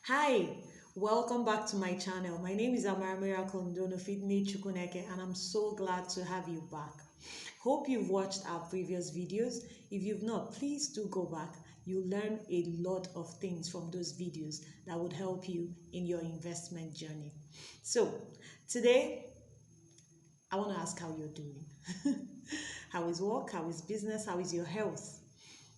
Hi, welcome back to my channel. My name is Amara Miracle Ndonofitni Chukuneke, and I'm so glad to have you back. Hope you've watched our previous videos. If you've not, please do go back. You'll learn a lot of things from those videos that would help you in your investment journey. So, today I want to ask how you're doing. How is work? How is business? How is your health?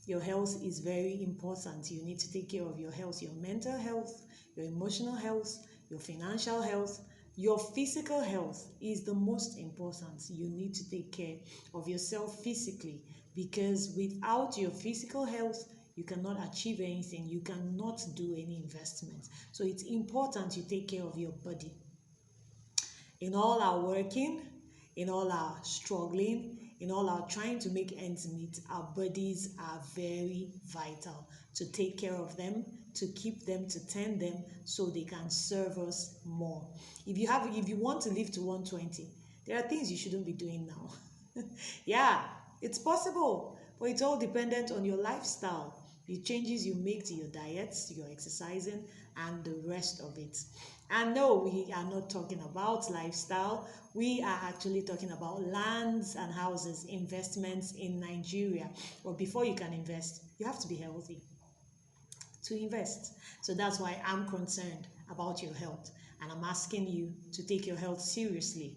Your health is very important. You need to take care of your health, your mental health, your emotional health, your financial health, your physical health is the most important. You need to take care of yourself physically because without your physical health, you cannot achieve anything. You cannot do any investment. So it's important you take care of your body. In all our working, in all our struggling, in all our trying to make ends meet, our bodies are very vital to take care of them, to keep them, to tend them so they can serve us more. If you want to live to 120, there are things you shouldn't be doing now. Yeah, it's possible, but it's all dependent on your lifestyle, the changes you make to your diets, your exercising, and the rest of it. And no, we are not talking about lifestyle. We are actually talking about lands and houses, investments in Nigeria. But before you can invest, you have to be healthy to invest. So that's why I'm concerned about your health. And I'm asking you to take your health seriously.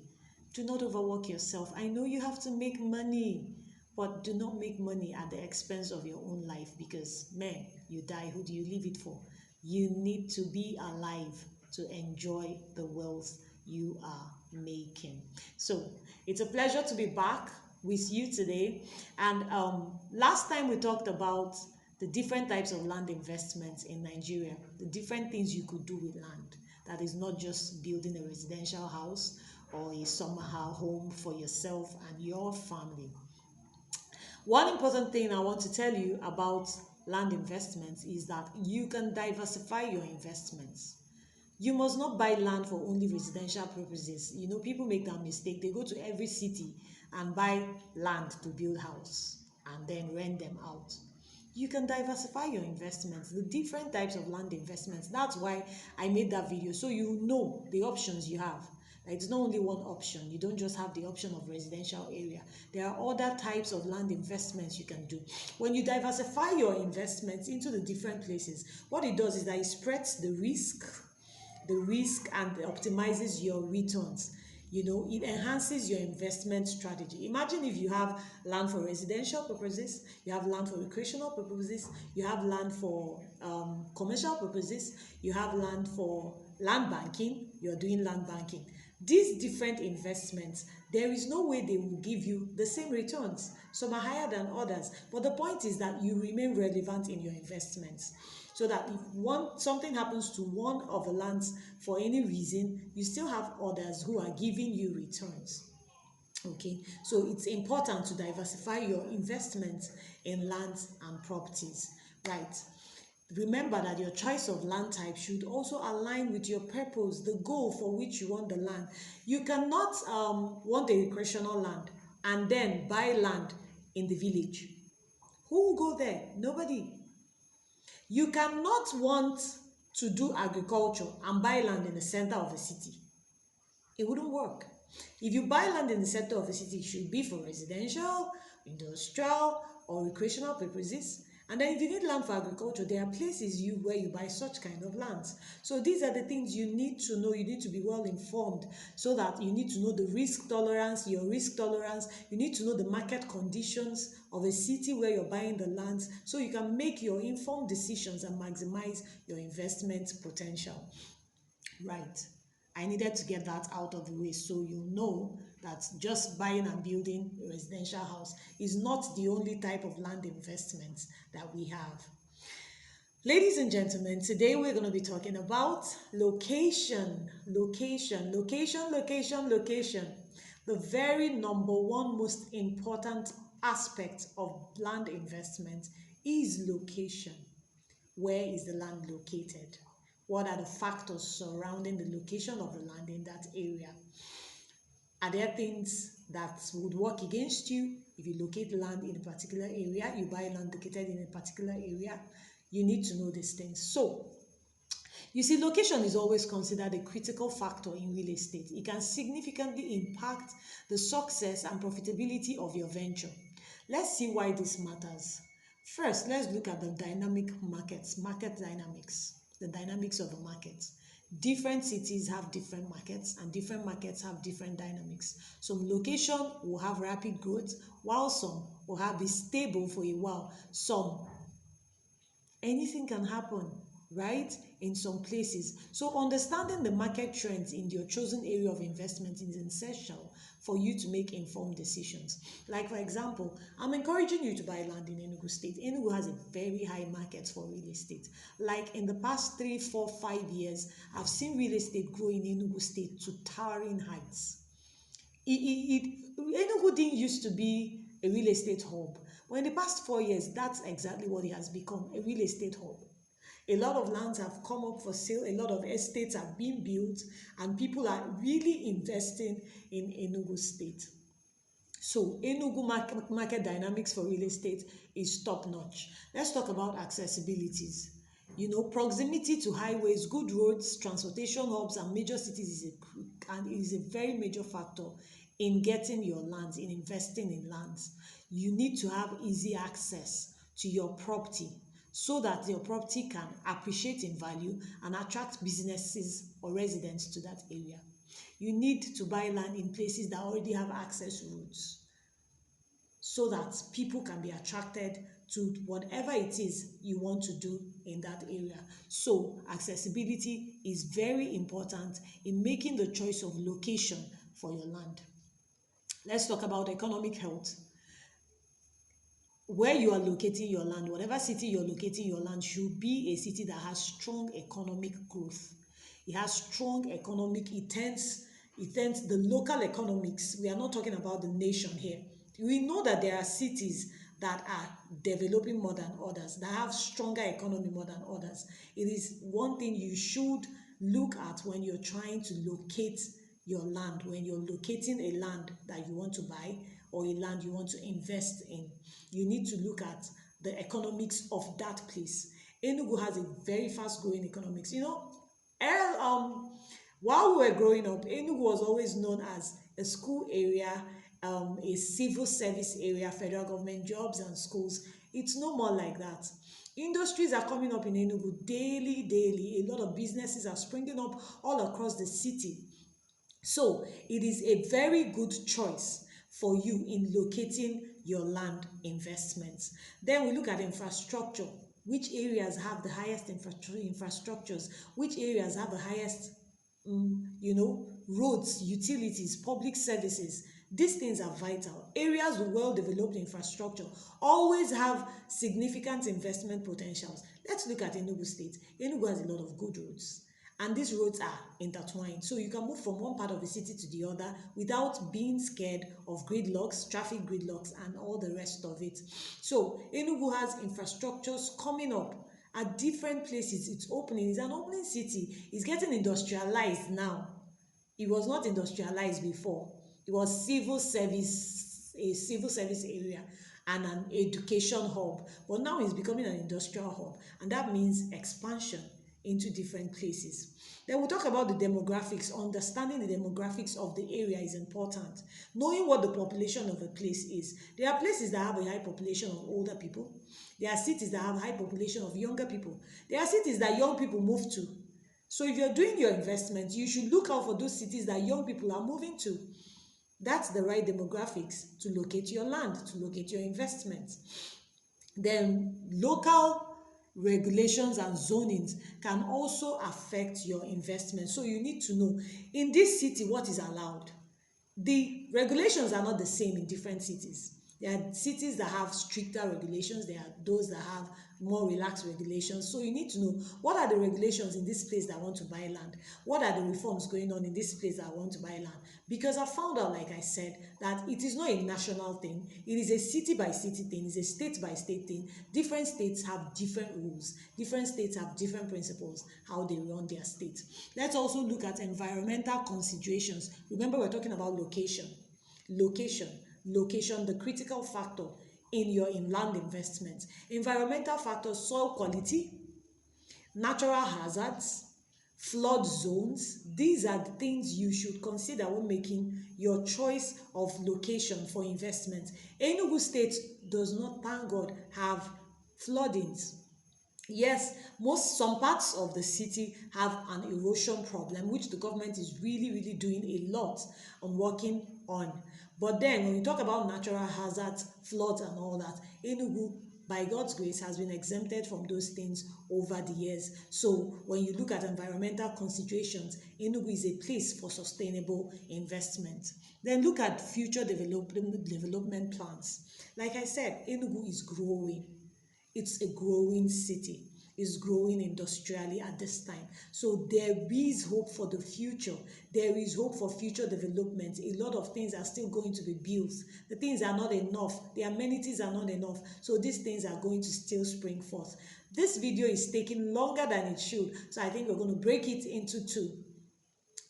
Do not overwork yourself. I know you have to make money, but do not make money at the expense of your own life because, man, you die. Who do you leave it for? You need to be alive to enjoy the wealth you are making. So it's a pleasure to be back with you today. And last time we talked about the different types of land investments in Nigeria, the different things you could do with land. That is not just building a residential house or a summer home for yourself and your family. One important thing I want to tell you about land investments is that you can diversify your investments. You must not buy land for only residential purposes. You know, people make that mistake. They go to every city and buy land to build house and then rent them out. You can diversify your investments, the different types of land investments. That's why I made that video, so you know the options you have. Like, it's not only one option. You don't just have the option of residential area. There are other types of land investments you can do. When you diversify your investments into the different places, what it does is that it spreads the risk and optimizes your returns. You know, it enhances your investment strategy. Imagine if you have land for residential purposes, you have land for recreational purposes, you have land for commercial purposes, you have land for land banking, you're doing land banking. These different investments, there is no way they will give you the same returns. Some are higher than others, but the point is that you remain relevant in your investments, so that if something happens to one of the lands for any reason, you still have others who are giving you returns. Okay, so it's important to diversify your investments in lands and properties, right? Remember that your choice of land type should also align with your purpose, the goal for which you want the land. You cannot want a recreational land and then buy land in the village. Who will go there? Nobody. You cannot want to do agriculture and buy land in the center of a city. It wouldn't work. If you buy land in the center of a city, it should be for residential, industrial, or recreational purposes. And then if you need land for agriculture, there are places where you buy such kind of lands. So these are the things you need to know. You need to be well informed, so that you need to know the risk tolerance, your risk tolerance. You need to know the market conditions of a city where you're buying the lands, so you can make your informed decisions and maximize your investment potential. Right. I needed to get that out of the way so you know that just buying and building a residential house is not the only type of land investment that we have. Ladies and gentlemen, today we're going to be talking about location, location, location, location, location. The very number one most important aspect of land investment is location. Where is the land located? What are the factors surrounding the location of the land in that area? Are there things that would work against you if you locate land in a particular area, you buy land located in a particular area? You need to know these things. So You see, location is always considered a critical factor in real estate. It can significantly impact the success and profitability of your venture. Let's see why this matters. First, let's look at the dynamic markets, market dynamics, the dynamics of the markets. Different cities have different markets, and different markets have different dynamics. Some location will have rapid growth, while some will have be stable for a while. Some, anything can happen, right, in some places. So understanding the market trends in your chosen area of investment is essential for you to make informed decisions. Like, for example, I'm encouraging you to buy land in Enugu State. Enugu has a very high market for real estate. Like, in the past 3, 4, 5 years, I've seen real estate grow in Enugu State to towering heights. Enugu didn't used to be a real estate hub. But in the past 4 years, that's exactly what it has become, a real estate hub. A lot of lands have come up for sale, a lot of estates are being built, and people are really investing in Enugu State. So Enugu market dynamics for real estate is top notch. Let's talk about accessibilities. You know, proximity to highways, good roads, transportation hubs, and major cities is a very major factor in getting your lands, in investing in lands. You need to have easy access to your property so that your property can appreciate in value and attract businesses or residents to that area. You need to buy land in places that already have access routes so that people can be attracted to whatever it is you want to do in that area. So accessibility is very important in making the choice of location for your land. Let's talk about economic health. Where you are locating your land, whatever city you're locating your land, should be a city that has strong economic growth. It has strong economic, it tends the local economics. We are not talking about the nation here. We know that there are cities that are developing more than others, that have stronger economy more than others. It is one thing you should look at when you're trying to locate your land, when you're locating a land that you want to buy or a land you want to invest in. You need to look at the economics of that place. Enugu has a very fast growing economics. You know, while we were growing up, Enugu was always known as a school area, a civil service area, federal government jobs and schools. It's no more like that. Industries are coming up in Enugu daily, daily. A lot of businesses are springing up all across the city. So it is a very good choice for you in locating your land investments. Then we look at infrastructure. Which areas have the highest infrastructures? Which areas have the highest, roads, utilities, public services? These things are vital. Areas with well-developed infrastructure always have significant investment potentials. Let's look at Enugu State. Enugu has a lot of good roads, and these roads are intertwined, so you can move from one part of the city to the other without being scared of gridlocks, traffic gridlocks, and all the rest of it. So Enugu has infrastructures coming up at different places. It's opening, it's an opening city, it's getting industrialized now. It was not industrialized before. It was civil service, a civil service area and an education hub. But now it's becoming an industrial hub, and that means expansion into different places. Then we'll talk about the demographics. Understanding the demographics of the area is important. Knowing what the population of a place is. There are places that have a high population of older people. There are cities that have a high population of younger people. There are cities that young people move to. So if you're doing your investment, you should look out for those cities that young people are moving to. That's the right demographics to locate your land, to locate your investments. Then local regulations and zonings can also affect your investment. So you need to know in this city what is allowed. The regulations are not the same in different cities. There are cities that have stricter regulations, there are those that have more relaxed regulations. So you need to know what are the regulations in this place that I want to buy land, what are the reforms going on in this place that I want to buy land. Because I found out, like I said, that it is not a national thing, it is a city by city thing, it's a state by state thing. Different states have different rules, different states have different principles how they run their state. Let's also look at environmental considerations. Remember, we're talking about location, the critical factor in your inland investments. Environmental factors, soil quality, natural hazards, flood zones. These are the things you should consider when making your choice of location for investment. Enugu State does not, thank God, have floodings. Yes, some parts of the city have an erosion problem, which the government is really doing a lot on working on. But then when you talk about natural hazards, floods and all that, Enugu, by God's grace, has been exempted from those things over the years. So when you look at environmental considerations, Enugu is a place for sustainable investment. Then look at future development plans. Like I said, Enugu is growing. It's a growing city. It's growing industrially at this time. So there is hope for the future. There is hope for future development. A lot of things are still going to be built. The things are not enough. The amenities are not enough. So these things are going to still spring forth. This video is taking longer than it should. So I think we're going to break it into two.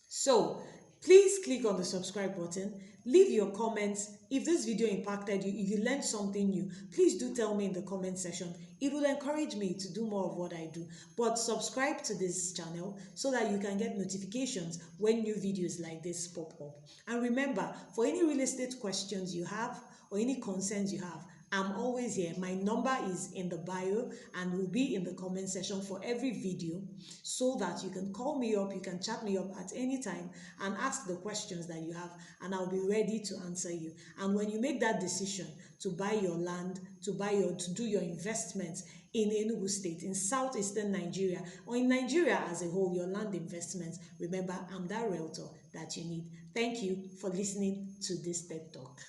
So please click on the subscribe button, leave your comments. If this video impacted you, if you learned something new, please do tell me in the comment section. It will encourage me to do more of what I do. But subscribe to this channel so that you can get notifications when new videos like this pop up. And remember, for any real estate questions you have or any concerns you have, I'm always here. My number is in the bio and will be in the comment section for every video, so that you can call me up, you can chat me up at any time and ask the questions that you have, and I'll be ready to answer you. And when you make that decision to buy your land, to do your investments in Enugu State, in southeastern Nigeria, or in Nigeria as a whole, your land investments, remember, I'm that realtor that you need. Thank you for listening to this TED Talk.